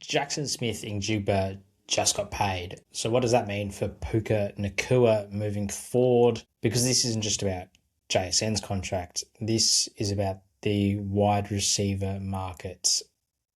Jaxon Smith-Njigba just got paid. So what does that mean for Puka Nacua moving forward? Because this isn't just about JSN's contract. This is about the wide receiver market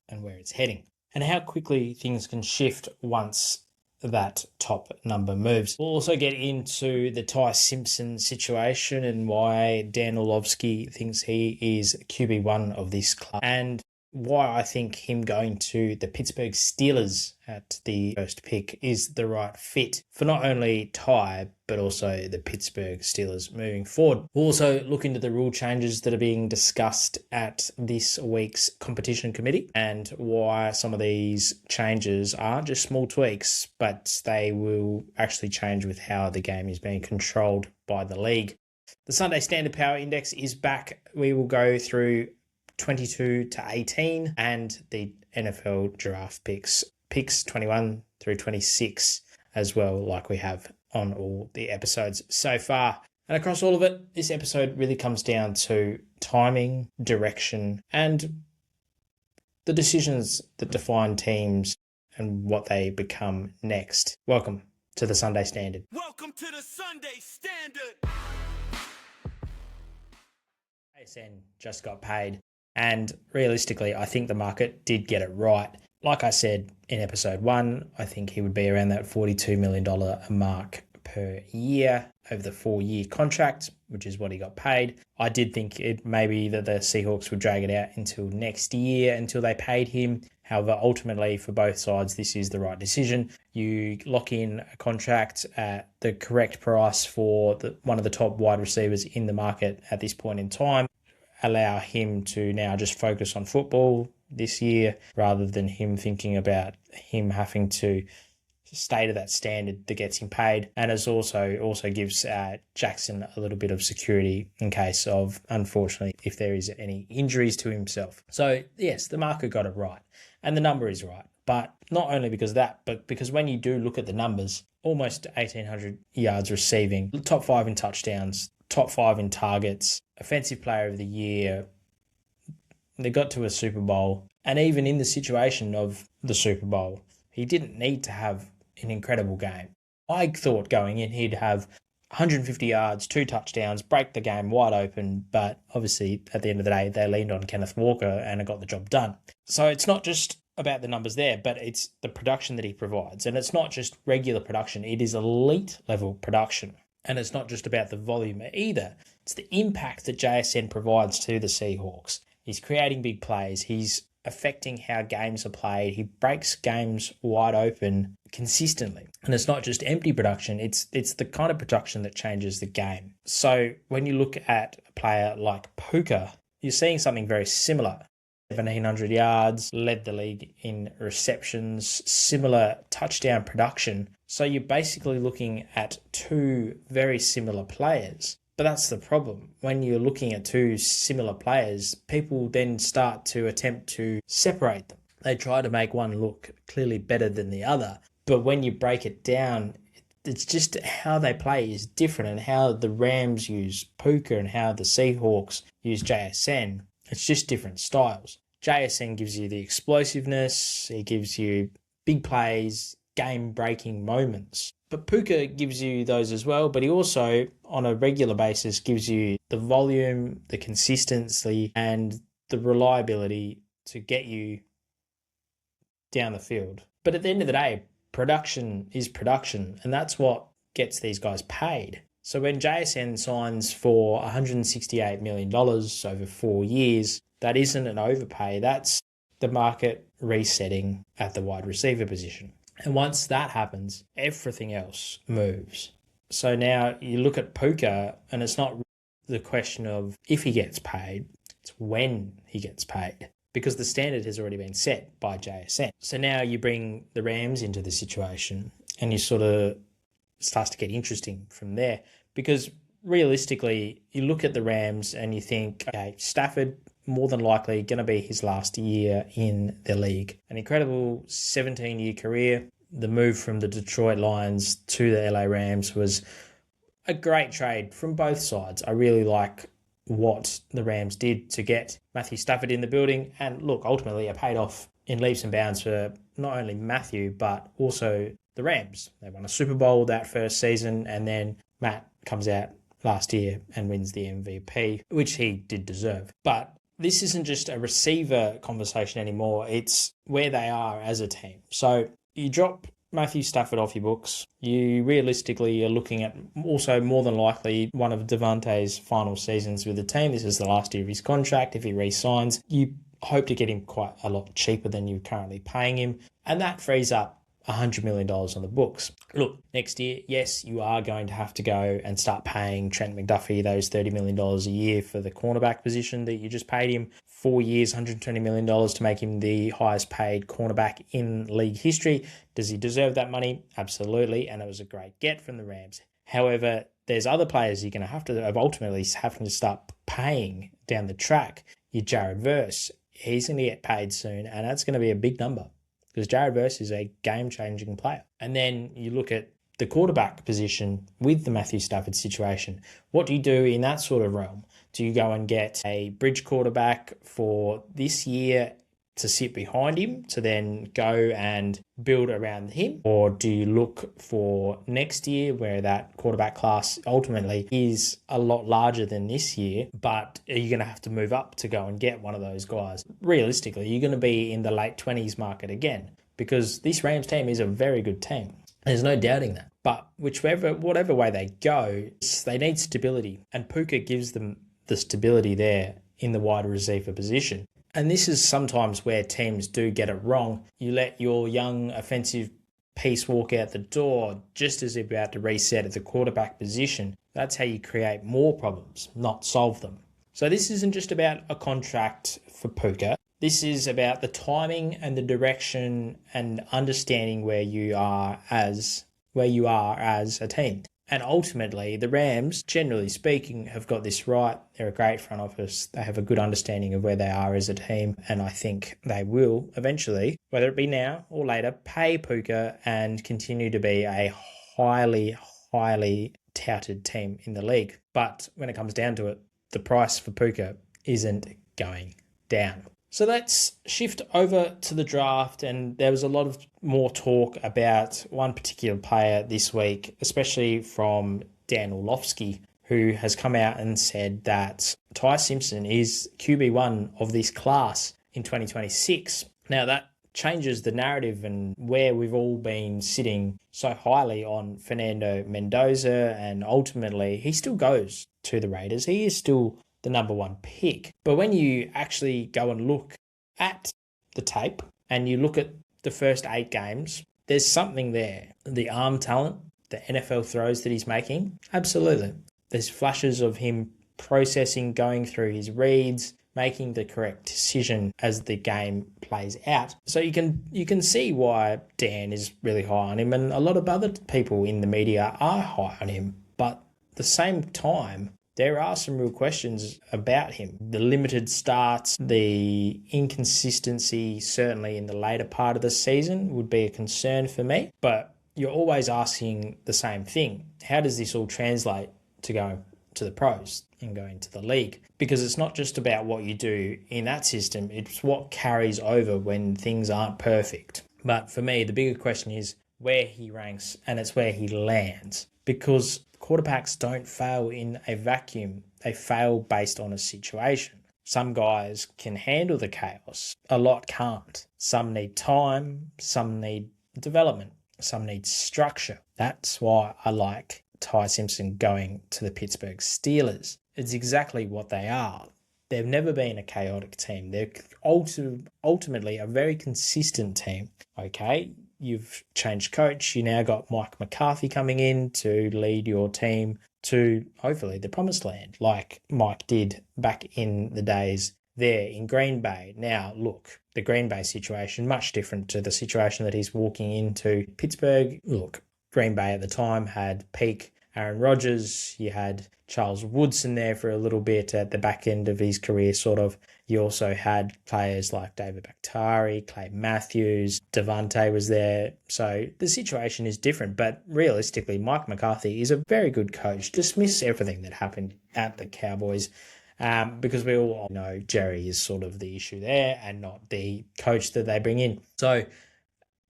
and where it's heading and how quickly things can shift once that top number moves. We'll also get into the Ty Simpson situation and why Dan Orlovsky thinks he is QB1 of this club and why I think him going to the Pittsburgh Steelers at the first pick is the right fit for not only Ty, but also the Pittsburgh Steelers moving forward. We'll also look into the rule changes that are being discussed at this week's competition committee and why some of these changes aren't just small tweaks, but they will actually change with how the game is being controlled by the league. The Sunday Standard Power Index is back. We will go through 22 to 18 and the NFL draft picks 21 through 26 as well, like we have on all the episodes so far. And across all of it, this episode really comes down to timing, direction, and the decisions that define teams and what they become next. Welcome to the Sunday Standard. Welcome to the Sunday Standard. JSN just got paid. And realistically, I think the market did get it right. Like I said in episode 1, I think he would be around that $42 million mark per year over the 4-year contract, which is what he got paid. I did think it maybe that the Seahawks would drag it out until next year until they paid him. However, ultimately for both sides, this is the right decision. You lock in a contract at the correct price for one of the top wide receivers in the market at this point in time. Allow him to now just focus on football this year rather than him thinking about him having to stay to that standard that gets him paid. And it also gives Jaxon a little bit of security in case of, unfortunately, if there is any injuries to himself. So yes, the market got it right and the number is right. But not only because of that, but because when you do look at the numbers, almost 1,800 yards receiving, top 5 in touchdowns, top 5 in targets, offensive player of the year. They got to a Super Bowl. And even in the situation of the Super Bowl, he didn't need to have an incredible game. I thought going in he'd have 150 yards, 2 touchdowns, break the game wide open. But obviously, at the end of the day, they leaned on Kenneth Walker and it got the job done. So it's not just about the numbers there, but it's the production that he provides. And it's not just regular production. It is elite level production. And it's not just about the volume either. It's the impact that JSN provides to the Seahawks. He's creating big plays. He's affecting how games are played. He breaks games wide open consistently. And it's not just empty production. It's the kind of production that changes the game. So when you look at a player like Puka, you're seeing something very similar. 1,700 yards, led the league in receptions, similar touchdown production. So you're basically looking at 2 very similar players. But that's the problem. When you're looking at 2 similar players, people then start to attempt to separate them. They try to make one look clearly better than the other. But when you break it down, it's just how they play is different, and how the Rams use Puka and how the Seahawks use JSN. It's just different styles. JSN gives you the explosiveness. He gives you big plays, game-breaking moments. But Puka gives you those as well, but he also, on a regular basis, gives you the volume, the consistency, and the reliability to get you down the field. But at the end of the day, production is production, and that's what gets these guys paid. So when JSN signs for $168 million over 4 years, that isn't an overpay. That's the market resetting at the wide receiver position. And once that happens, everything else moves. So now you look at Puka, and it's not the question of if he gets paid, it's when he gets paid, because the standard has already been set by JSN. So now you bring the Rams into the situation, and you sort of starts to get interesting from there, because realistically, you look at the Rams and you think, okay, Stafford, more than likely going to be his last year in the league. An incredible 17-year career. The move from the Detroit Lions to the LA Rams was a great trade from both sides. I really like what the Rams did to get Matthew Stafford in the building. And look, ultimately it paid off in leaps and bounds for not only Matthew, but also the Rams. They won a Super Bowl that first season, and then Matt comes out last year and wins the MVP, which he did deserve. But this isn't just a receiver conversation anymore. It's where they are as a team. So you drop Matthew Stafford off your books. You realistically are looking at also more than likely one of Davante's final seasons with the team. This is the last year of his contract. If he re-signs, you hope to get him quite a lot cheaper than you're currently paying him. And that frees up $100 million on the books. Look, next year, yes, you are going to have to go and start paying Trent McDuffie those $30 million a year for the cornerback position that you just paid him. 4 years, $120 million to make him the highest paid cornerback in league history. Does he deserve that money? Absolutely, and it was a great get from the Rams. However, there's other players you're going to have to ultimately having to start paying down the track. Your Jared Verse, he's going to get paid soon, and that's going to be a big number, because Jared Verse is a game-changing player. And then you look at the quarterback position with the Matthew Stafford situation. What do you do in that sort of realm? Do you go and get a bridge quarterback for this year to sit behind him to then go and build around him? Or do you look for next year where that quarterback class ultimately is a lot larger than this year, but are you going to have to move up to go and get one of those guys? Realistically, you're going to be in the late 20s market again, because this Rams team is a very good team. There's no doubting that. But whatever way they go, they need stability. And Puka gives them the stability there in the wide receiver position. And this is sometimes where teams do get it wrong. You let your young offensive piece walk out the door just as they're about to reset at the quarterback position. That's how you create more problems, not solve them. So this isn't just about a contract for Puka. This is about the timing and the direction and understanding where you are as a team. And ultimately, the Rams, generally speaking, have got this right. They're a great front office. They have a good understanding of where they are as a team. And I think they will eventually, whether it be now or later, pay Puka and continue to be a highly, highly touted team in the league. But when it comes down to it, the price for Puka isn't going down. So let's shift over to the draft, and there was a lot of more talk about one particular player this week, especially from Dan Orlovsky, who has come out and said that Ty Simpson is QB1 of this class in 2026. Now that changes the narrative and where we've all been sitting so highly on Fernando Mendoza, and ultimately he still goes to the Raiders. He is still the number one pick. But when you actually go and look at the tape and you look at the first 8 games, there's something there. The arm talent, the NFL throws that he's making, absolutely. There's flashes of him processing, going through his reads, making the correct decision as the game plays out. So you can see why Dan is really high on him, and a lot of other people in the media are high on him. But at the same time, there are some real questions about him. The limited starts, the inconsistency, certainly in the later part of the season, would be a concern for me. But you're always asking the same thing. How does this all translate to going to the pros and going to the league? Because it's not just about what you do in that system, it's what carries over when things aren't perfect. But for me, the bigger question is where he ranks, and it's where he lands. Because quarterbacks don't fail in a vacuum. They fail based on a situation. Some guys can handle the chaos. A lot can't. Some need time. Some need development. Some need structure. That's why I like Ty Simpson going to the Pittsburgh Steelers. It's exactly what they are. They've never been a chaotic team. They're ultimately a very consistent team. Okay, you've changed coach. You now got Mike McCarthy coming in to lead your team to hopefully the promised land, like Mike did back in the days there in Green Bay. Now, look, the Green Bay situation, much different to the situation that he's walking into Pittsburgh. Look, Green Bay at the time had peak Aaron Rodgers. You had Charles Woodson there for a little bit at the back end of his career, sort of. You also had players like David Bakhtiari, Clay Matthews, Davante was there. So the situation is different, but realistically, Mike McCarthy is a very good coach. Dismiss everything that happened at the Cowboys because we all know Jerry is sort of the issue there and not the coach that they bring in. So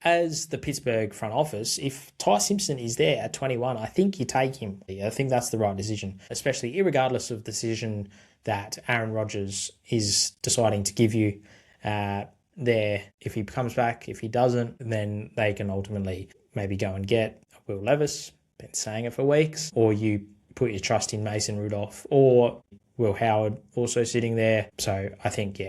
as the Pittsburgh front office, if Ty Simpson is there at 21, I think you take him. I think that's the right decision, especially irregardless of the decision that Aaron Rodgers is deciding to give you there. If he comes back, if he doesn't, then they can ultimately maybe go and get Will Levis, been saying it for weeks, or you put your trust in Mason Rudolph or Will Howard also sitting there. So I think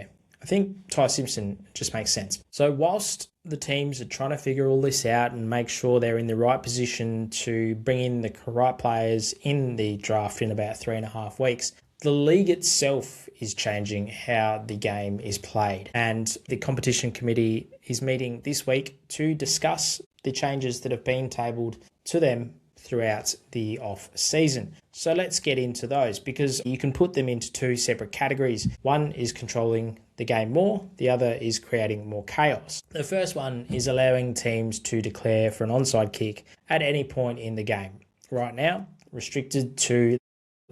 Ty Simpson just makes sense. So whilst the teams are trying to figure all this out and make sure they're in the right position to bring in the right players in the draft in about 3.5 weeks, the league itself is changing how the game is played. And the competition committee is meeting this week to discuss the changes that have been tabled to them throughout the off season. So let's get into those, because you can put them into two separate categories. One is controlling the game more, the other is creating more chaos. The first one is allowing teams to declare for an onside kick at any point in the game. Right now, restricted to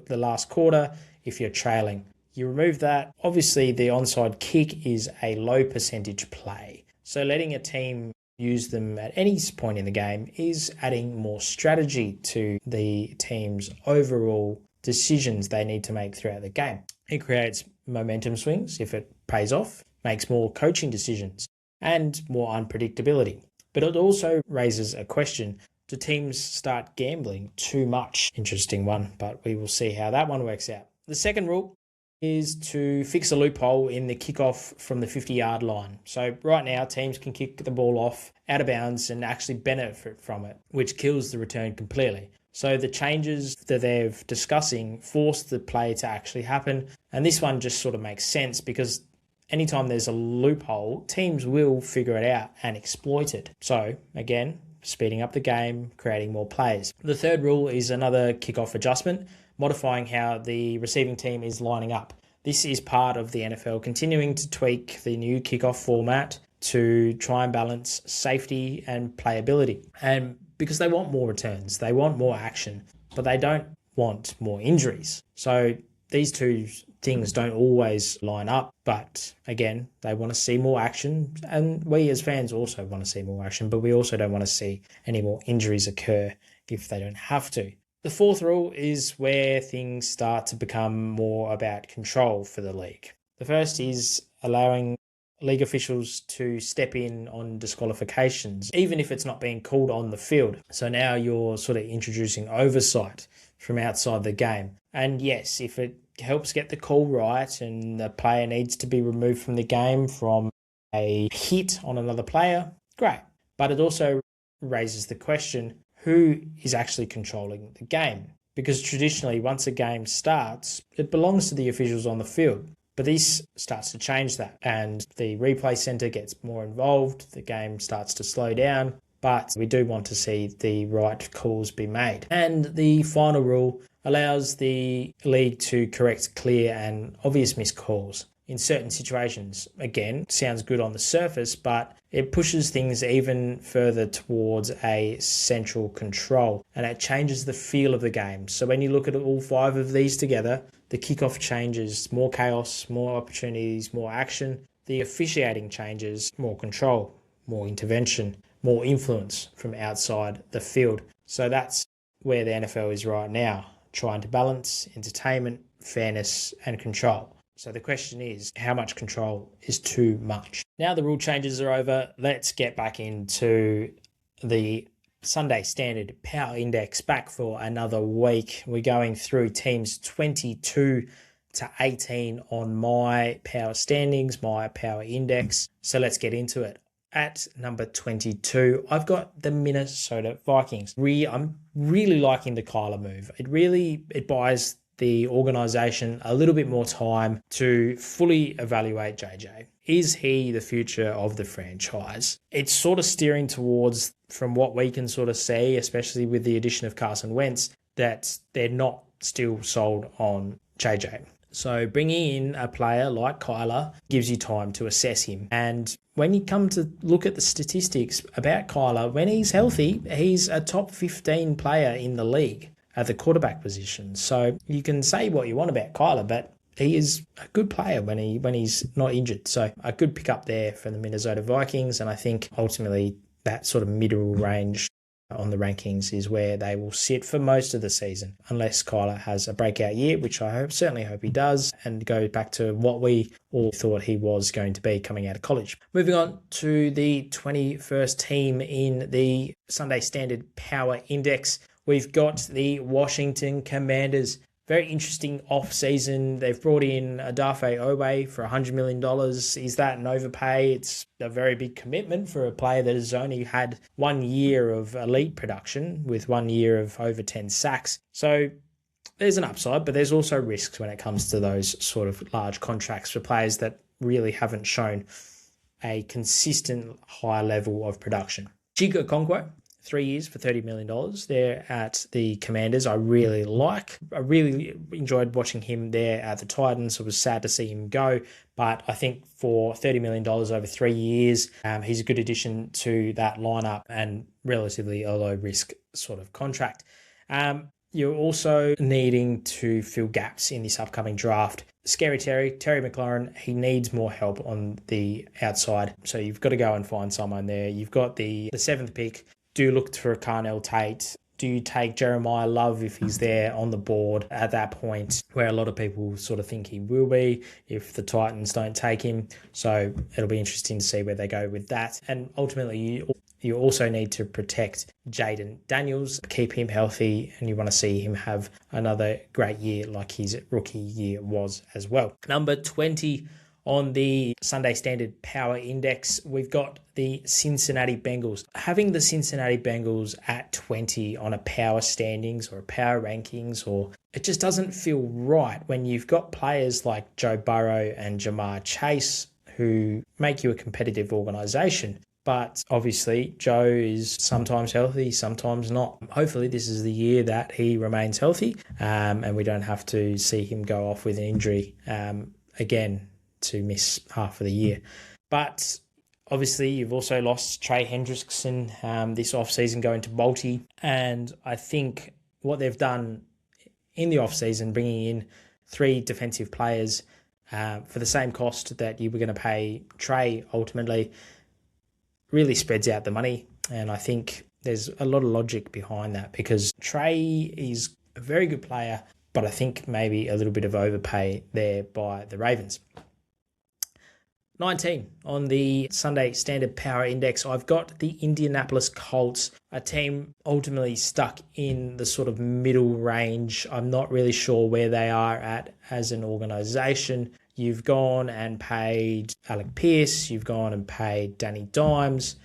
the last quarter if you're trailing. You remove that. Obviously, the onside kick is a low percentage play. So letting a team use them at any point in the game is adding more strategy to the team's overall decisions they need to make throughout the game. It creates momentum swings if it pays off, makes more coaching decisions, and more unpredictability. But it also raises a question: do teams start gambling too much? Interesting one, but we will see how that one works out. The second rule is to fix a loophole in the kickoff from the 50-yard line. So right now, teams can kick the ball off out of bounds and actually benefit from it, which kills the return completely. So the changes that they're discussing force the play to actually happen. And this one just sort of makes sense because anytime there's a loophole, teams will figure it out and exploit it. So again, speeding up the game, creating more plays. The third rule is another kickoff adjustment, modifying how the receiving team is lining up. This is part of the NFL continuing to tweak the new kickoff format to try and balance safety and playability. And because they want more returns, they want more action, but they don't want more injuries. So these two things don't always line up, but again, they want to see more action, and we as fans also want to see more action, but we also don't want to see any more injuries occur if they don't have to. The fourth rule is where things start to become more about control for the league. The first is allowing league officials to step in on disqualifications, even if it's not being called on the field. So now you're sort of introducing oversight from outside the game. And yes, if it helps get the call right and the player needs to be removed from the game from a hit on another player, great. But it also raises the question, who is actually controlling the game? Because traditionally, once a game starts, it belongs to the officials on the field. But this starts to change that, and the replay centre gets more involved, the game starts to slow down, but we do want to see the right calls be made. And the final rule allows the league to correct clear and obvious missed calls in certain situations. Again, sounds good on the surface, but it pushes things even further towards a central control, and it changes the feel of the game. So when you look at all five of these together, the kickoff changes, more chaos, more opportunities, more action. The officiating changes, more control, more intervention, more influence from outside the field. So that's where the NFL is right now, trying to balance entertainment, fairness, and control. So the question is, how much control is too much? Now the rule changes are over, let's get back into the Sunday Standard Power Index back for another week. We're going through teams 22 to 18 on my power standings, my power index. So let's get into it. At number 22, I've got the Minnesota Vikings. I'm really liking the Kyler move. It buys the organisation a little bit more time to fully evaluate JJ. Is he the future of the franchise? It's sort of steering towards, from what we can sort of see, especially with the addition of Carson Wentz, that they're not still sold on JJ. So bringing in a player like Kyler gives you time to assess him. And when you come to look at the statistics about Kyler, when he's healthy, he's a top 15 player in the league at the quarterback position. So you can say what you want about Kyler, but he is a good player when he's not injured. So a good pickup there for the Minnesota Vikings, and I think ultimately that sort of middle range on the rankings is where they will sit for most of the season, unless Kyler has a breakout year, which I certainly hope he does, and go back to what we all thought he was going to be coming out of college. Moving on to the 21st team in the Sunday Standard Power Index, we've got the Washington Commanders. Very interesting off-season. They've brought in Odafe Oweh for $100 million. Is that an overpay? It's a very big commitment for a player that has only had 1 year of elite production with 1 year of over 10 sacks. So there's an upside, but there's also risks when it comes to those sort of large contracts for players that really haven't shown a consistent high level of production. Chico Okonkwo, 3 years for $30 million there at the Commanders. I really enjoyed watching him there at the Titans. It was sad to see him go, but I think for $30 million over 3 years, he's a good addition to that lineup and relatively a low risk sort of contract. You're also needing to fill gaps in this upcoming draft. Scary Terry McLaurin, he needs more help on the outside. So you've got to go and find someone there. You've got the 7th pick. Do you look for Carnell Tate? Do you take Jeremiah Love if he's there on the board at that point, where a lot of people sort of think he will be if the Titans don't take him? So it'll be interesting to see where they go with that. And ultimately, you also need to protect Jaden Daniels, keep him healthy, and you want to see him have another great year like his rookie year was as well. Number 20 on the Sunday Standard Power Index, we've got the Cincinnati Bengals. Having the Cincinnati Bengals at 20 on a power standings or a power rankings, or it just doesn't feel right when you've got players like Joe Burrow and Jamar Chase who make you a competitive organisation. But obviously, Joe is sometimes healthy, sometimes not. Hopefully, this is the year that he remains healthy and we don't have to see him go off with an injury again to miss half of the year. But obviously, you've also lost Trey Hendrickson this offseason going to Balti. And I think what they've done in the offseason, bringing in 3 defensive players for the same cost that you were going to pay Trey ultimately, really spreads out the money. And I think there's a lot of logic behind that because Trey is a very good player, but I think maybe a little bit of overpay there by the Ravens. 19 on the Sunday Standard Power Index, I've got the Indianapolis Colts, a team ultimately stuck in the sort of middle range. I'm not really sure where they are at as an organisation. You've gone and paid Alec Pierce. You've gone and paid Danny Dimes.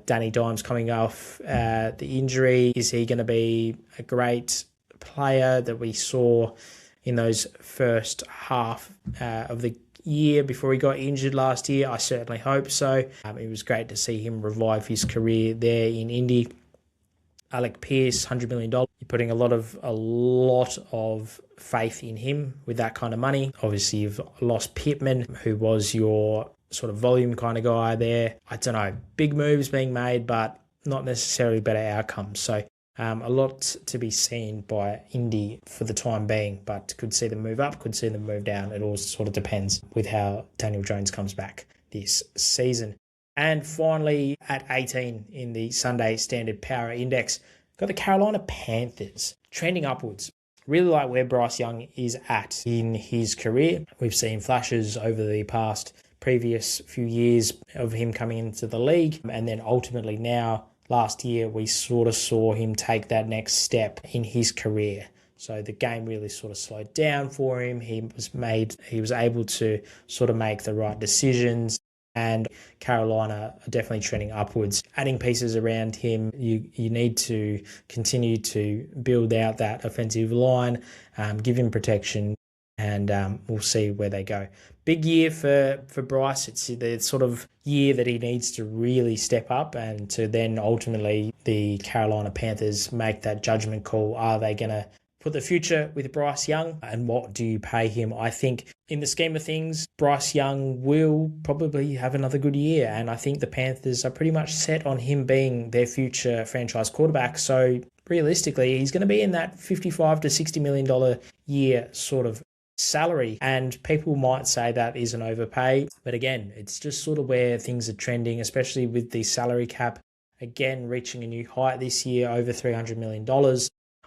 Danny Dimes coming off the injury. Is he going to be a great player that we saw in those first half of the year before he got injured last year? I certainly hope so. It was great to see him revive his career there in Indy. Alec Pierce, $100 million. You're putting a lot of faith in him with that kind of money. Obviously, you've lost Pittman, who was your sort of volume kind of guy there. I don't know, big moves being made, but not necessarily better outcomes. So a lot to be seen by Indy for the time being, but could see them move up, could see them move down. It all sort of depends with how Daniel Jones comes back this season. And finally, at 18 in the Sunday Standard Power Index, got the Carolina Panthers trending upwards. Really like where Bryce Young is at in his career. We've seen flashes over the previous few years of him coming into the league, and then ultimately now, last year, we sort of saw him take that next step in his career. So the game really sort of slowed down for him. He was able to sort of make the right decisions. And Carolina are definitely trending upwards. Adding pieces around him, you need to continue to build out that offensive line, give him protection, and we'll see where they go. Big year for Bryce. It's the sort of year that he needs to really step up and to then ultimately the Carolina Panthers make that judgment call. Are they going to put the future with Bryce Young, and what do you pay him? I think in the scheme of things, Bryce Young will probably have another good year, and I think the Panthers are pretty much set on him being their future franchise quarterback. So realistically, he's going to be in that $55 to $60 million year sort of salary, and people might say that is an overpay. But again, it's just sort of where things are trending, especially with the salary cap, again, reaching a new height this year, over $300 million.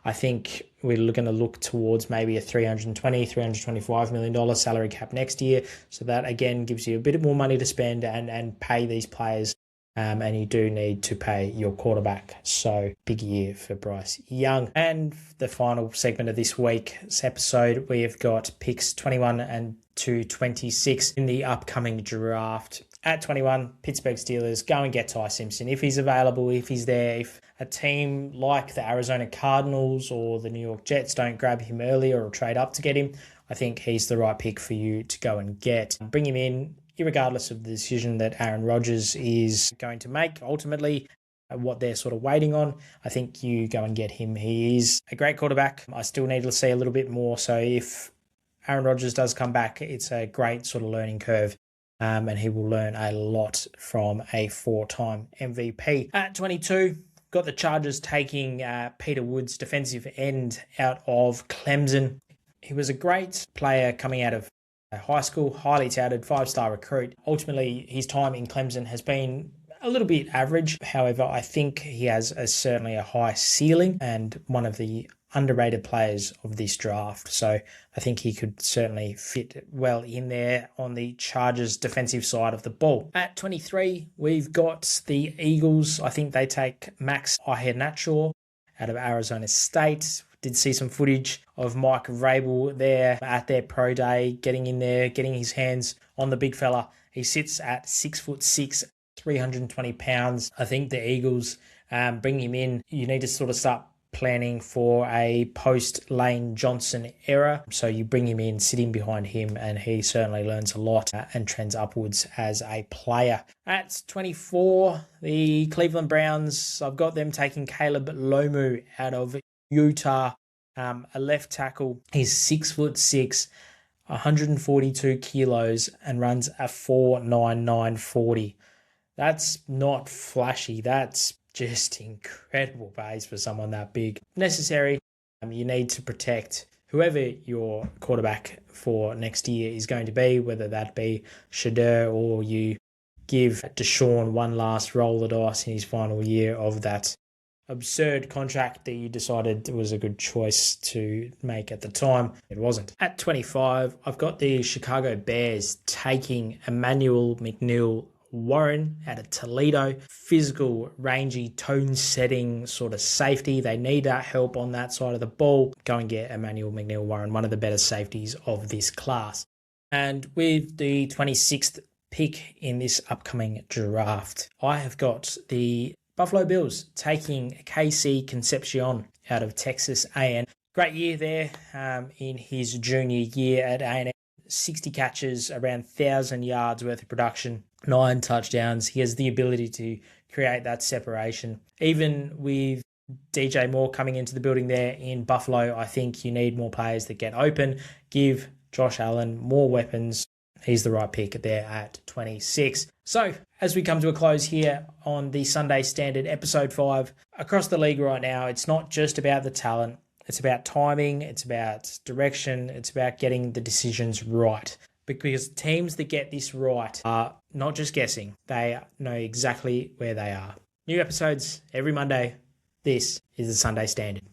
I think we're going to look towards maybe a $320, $325 million salary cap next year. So that, again, gives you a bit more money to spend and pay these players. And you do need to pay your quarterback. So big year for Bryce Young. And the final segment of this week's episode, we have got picks 21 and to 26 in the upcoming draft. At 21, Pittsburgh Steelers, go and get Ty Simpson. If he's available, if he's there, if a team like the Arizona Cardinals or the New York Jets don't grab him earlier or trade up to get him, I think he's the right pick for you to go and get. Bring him in, irregardless of the decision that Aaron Rodgers is going to make, ultimately, what they're sort of waiting on. I think you go and get him. He is a great quarterback. I still need to see a little bit more. So if Aaron Rodgers does come back, it's a great sort of learning curve. And he will learn a lot from a 4-time MVP. At 22, got the Chargers taking Peter Woods, defensive end out of Clemson. He was a great player coming out of high school, highly touted, 5-star recruit. Ultimately, his time in Clemson has been a little bit average. However, I think he has certainly a high ceiling and one of the underrated players of this draft. So I think he could certainly fit well in there on the Chargers defensive side of the ball. At 23, we've got the Eagles. I think they take Max Nacua out of Arizona State. Did see some footage of Mike Vrabel there at their pro day, getting in there, getting his hands on the big fella. He sits at 6'6", 320 pounds. I think the Eagles bring him in. You need to sort of start planning for a post-Lane Johnson era. So you bring him in, sit him behind him, and he certainly learns a lot and trends upwards as a player. At 24, the Cleveland Browns, I've got them taking Caleb Lomu out of Utah, a left tackle. He's 6'6", 142 kilos, and runs a 4.99 40. That's not flashy. That's just incredible pace for someone that big. Necessary. You need to protect whoever your quarterback for next year is going to be, whether that be Shadur or you give Deshaun one last roll of the dice in his final year of that absurd contract that you decided was a good choice to make at the time. It wasn't. At 25, I've got the Chicago Bears taking Emmanuel McNeill-Warren out of Toledo. Physical, rangy, tone-setting sort of safety. They need that help on that side of the ball. Go and get Emmanuel McNeill-Warren, one of the better safeties of this class. And with the 26th pick in this upcoming draft, I have got the Buffalo Bills taking KC Concepcion out of Texas A&M. Great year there in his junior year at A&M. 60 catches, around 1,000 yards worth of production, 9 touchdowns. He has the ability to create that separation. Even with DJ Moore coming into the building there in Buffalo, I think you need more players that get open. Give Josh Allen more weapons. He's the right pick there at 26. So, as we come to a close here on the Sunday Standard episode 5, across the league right now, it's not just about the talent. It's about timing, it's about direction, it's about getting the decisions right. Because teams that get this right are not just guessing, they know exactly where they are. New episodes every Monday. This is the Sunday Standard.